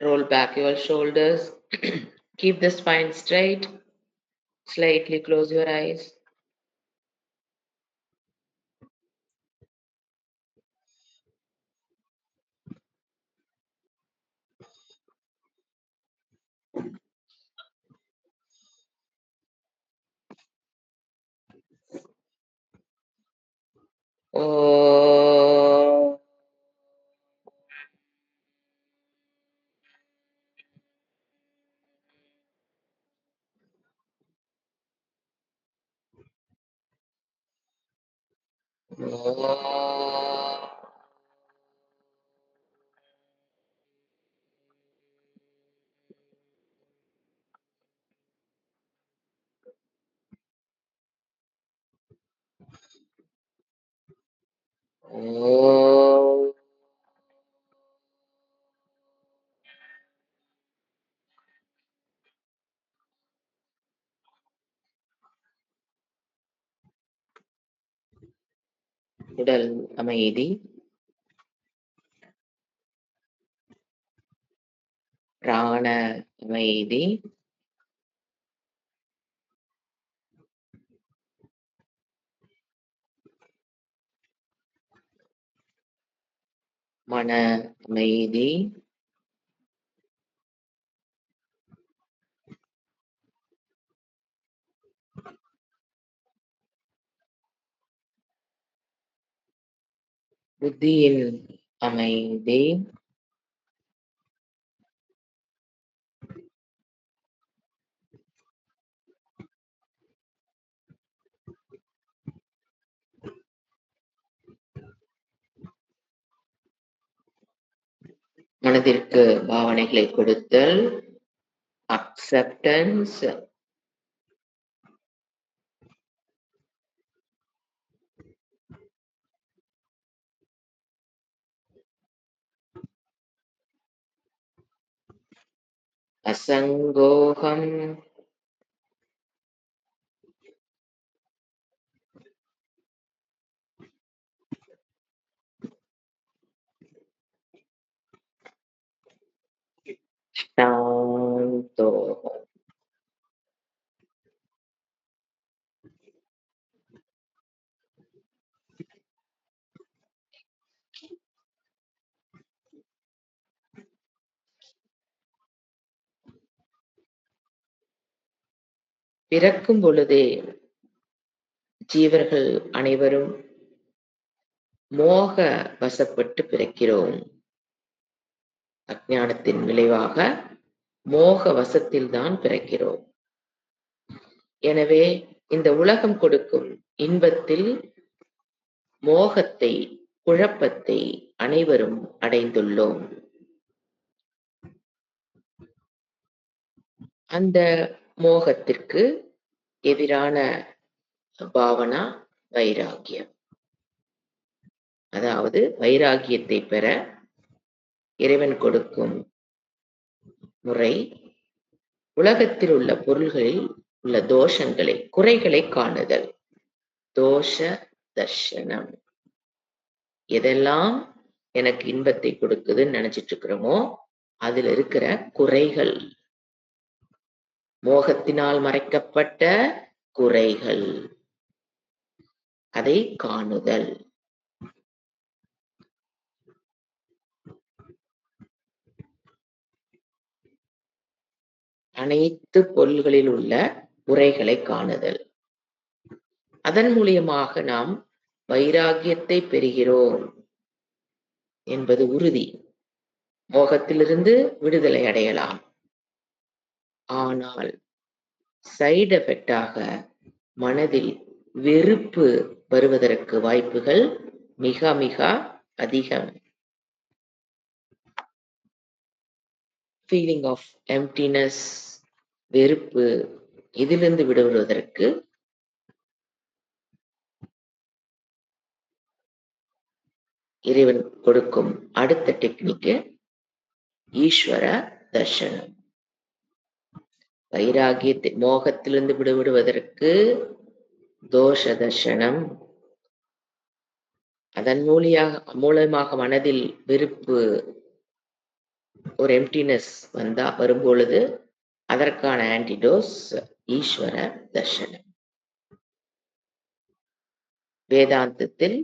Roll back your shoulders. Keep the spine straight. Slightly close your eyes. Oh. Oh. Oh. உடல் அமைதி, பிராண அமைதி, மன அமைதி, புத்தியின் அமைதி, மனதிற்கு பாவனைகளை கொடுத்தல், அக்செப்டன்ஸ், அசங்கோகம், சாந்தோகம். பிறக்கும் பொழுதே ஜீவர்கள் அனைவரும் மோக வசப்பட்டு பிறக்கிறோம். அஞ்ஞானத்தின் விளைவாக மோக வசத்தில்தான் பிறக்கிறோம். எனவே இந்த உலகம் கொடுக்கும் இன்பத்தில் மோகத்தை, குழப்பத்தை அனைவரும் அடைந்துள்ளோம். அந்த மோகத்திற்கு எதிரான பாவனா வைராகியம். அதாவது வைராகியத்தை பெற இறைவன் கொடுக்கும் முறை உலகத்தில் உள்ள பொருள்களில் உள்ள தோஷங்களை, குறைகளை காணுதல். தோஷ தர்ஷனம். எதெல்லாம் எனக்கு இன்பத்தை கொடுக்குதுன்னு நினைச்சிட்டு இருக்கிறோமோ அதுல இருக்கிற குறைகள், மோகத்தினால் மறைக்கப்பட்ட குறைகள், அதை காணுதல். அனைத்து பொருள்களில் உள்ள குறைகளை காணுதல். அதன் மூலியமாக நாம் வைராகியத்தை பெறுகிறோம் என்பது உறுதி. மோகத்திலிருந்து விடுதலை அடையலாம். ஆனால் சைடு எஃபெக்டாக மனதில் வெறுப்பு வருவதற்கு வாய்ப்புகள் மிக மிக அதிகம். ஃபீலிங் ஆஃப் எம்ப்டினஸ், வெறுப்பு, இதிலிருந்து விடுவதற்கு இறைவன் கொடுக்கும் அடுத்த டெக்னிக்கு ஈஸ்வர தர்ஷனம். வைராகியத்தை, மோகத்திலிருந்து விடுவதற்கு தோஷ தர்ஷனம். அதன் மூலமாக மனதில் வெறுப்பு ஒரு எம்டினஸ் வரும்பொழுது அதற்கான ஆன்டிடோஸ் ஈஸ்வர தர்ஷனம். வேதாந்தத்தில்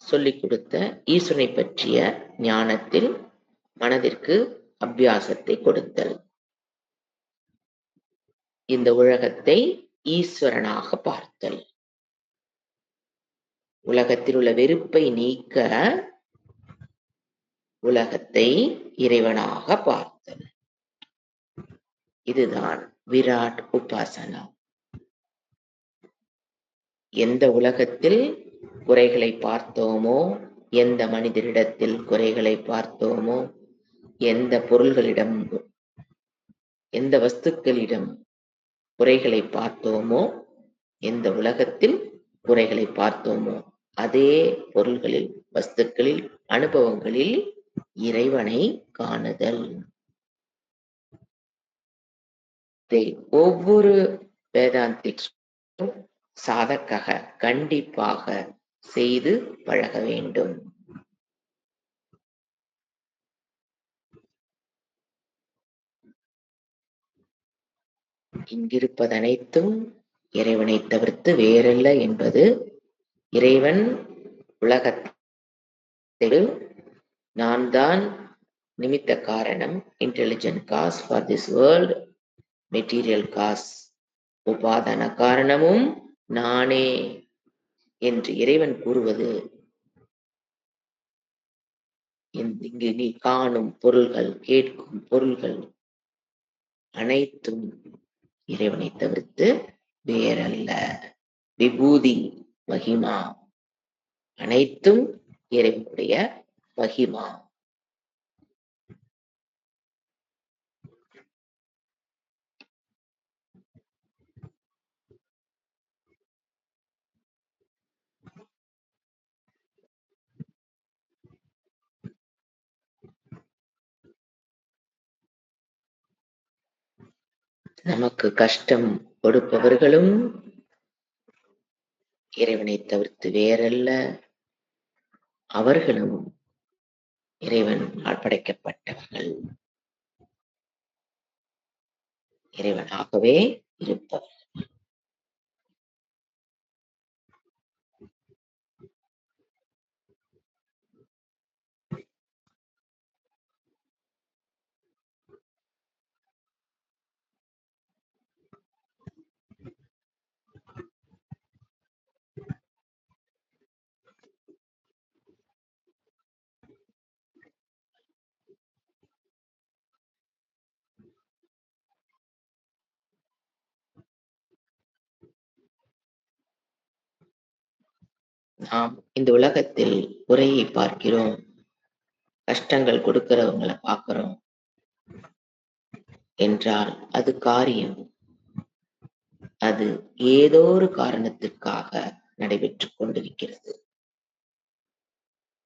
சொல்லிக் கொடுத்த ஈஸ்வரனை பற்றிய ஞானத்தில் மனதிற்கு அபியாசத்தை கொடுத்தல். இந்த உலகத்தை ஈஸ்வரனாக பார்த்தல். உலகத்தில் உள்ள வெறுப்பை நீக்க உலகத்தை இறைவனாக பார்த்தல். இதுதான் விராட் உபாசனா. எந்த உலகத்தில் குறைகளை பார்த்தோமோ, எந்த மனிதரிடத்தில் குறைகளை பார்த்தோமோ, எந்த பொருள்களிடம், எந்த வஸ்துக்களிடம் குறைகளை பார்த்தோமோ, எந்த உலகத்தில் குறைகளை பார்த்தோமோ, அதே பொருள்களில், வஸ்துக்களில், அனுபவங்களில் இறைவனை காணுதல். ஒவ்வொரு வேதாந்திக் சாதகக கண்டிப்பாக செய்து பழக வேண்டும். இங்கிருப்பதனைத்தும் இறைவனை தவிர்த்து வேறல்ல என்பது இறைவன் உலகத்தில் நான் தான் நிமித்த காரணம், intelligent cause for this world, material cause உபாதான காரணமும் நானே என்று இறைவன் கூறுவது இங்கு நீ காணும் பொருள்கள், கேட்கும் பொருள்கள் அனைத்தும் இறைவனை தவிர்த்து வேறல்ல. விபூதி மகிமா அனைத்தும் இறைவனுடைய மகிமா. நமக்கு கஷ்டம் கொடுப்பவர்களும் இறைவனை தவிர்த்து வேறல்ல, அவர்களும் இறைவனால் படைக்கப்பட்டவர்கள், இறைவனாகவே இருப்பவர். நாம் இந்த உலகத்தில் குறையை பார்க்கிறோம், கஷ்டங்கள் கொடுக்கிறவங்களை பார்க்கிறோம் என்றால் அது காரியம். அது ஏதோ ஒரு காரணத்திற்காக நடைபெற்றுக் கொண்டிருக்கிறது.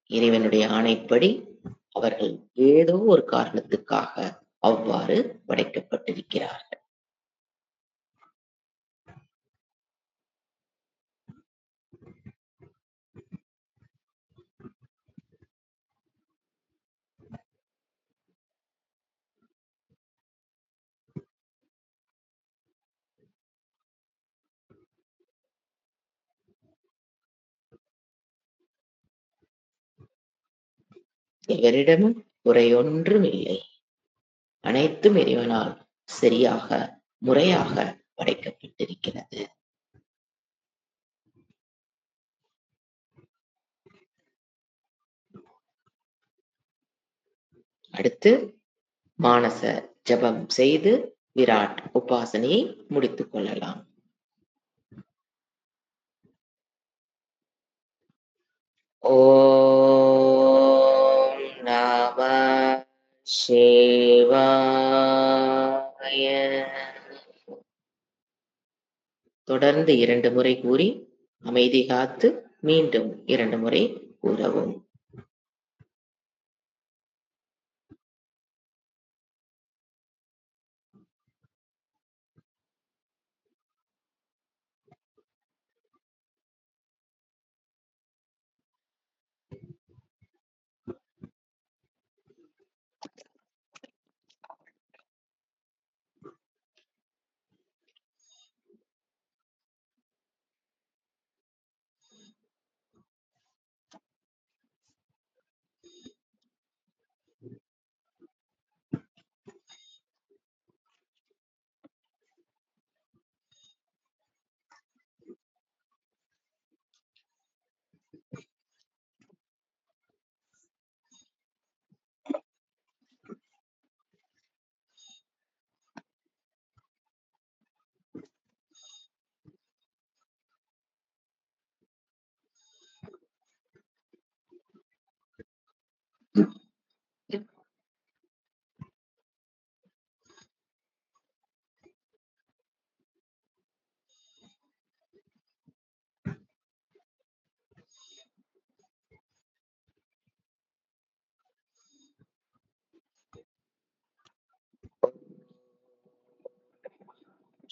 இறைவனுடைய ஆணைப்படி அவர்கள் ஏதோ ஒரு காரணத்துக்காக அவ்வாறு படைக்கப்பட்டிருக்கிறார்கள். எவரிடமும் குறையொன்றும் இல்லை. அனைத்தும் இறைவனால் சரியாக, முறையாக படைக்கப்பட்டிருக்கிறது. அடுத்து மானச ஜபம் செய்து விராட் உபாசனையை முடித்துக் கொள்ளலாம். ஓம் நம சிவாய. தொடர்ந்து 2 முறை கூறி அமைதி காத்து மீண்டும் 2 முறை கூறவும்.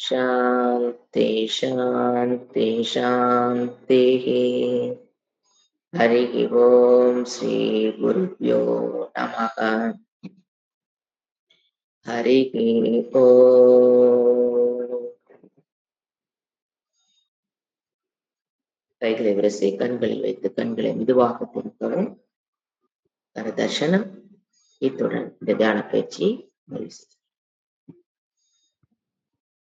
शान्ति शान्ति शान्तिः। हरिः ओम् श्रीगुरुभ्यो नमः। हरिः ओम्। கைகளை விரசி கண்களில் வைத்து கண்களை மெதுவாக திருப்பவும். தர்சனம். இத்துடன் இந்த தியான பயிற்சி முடிவு.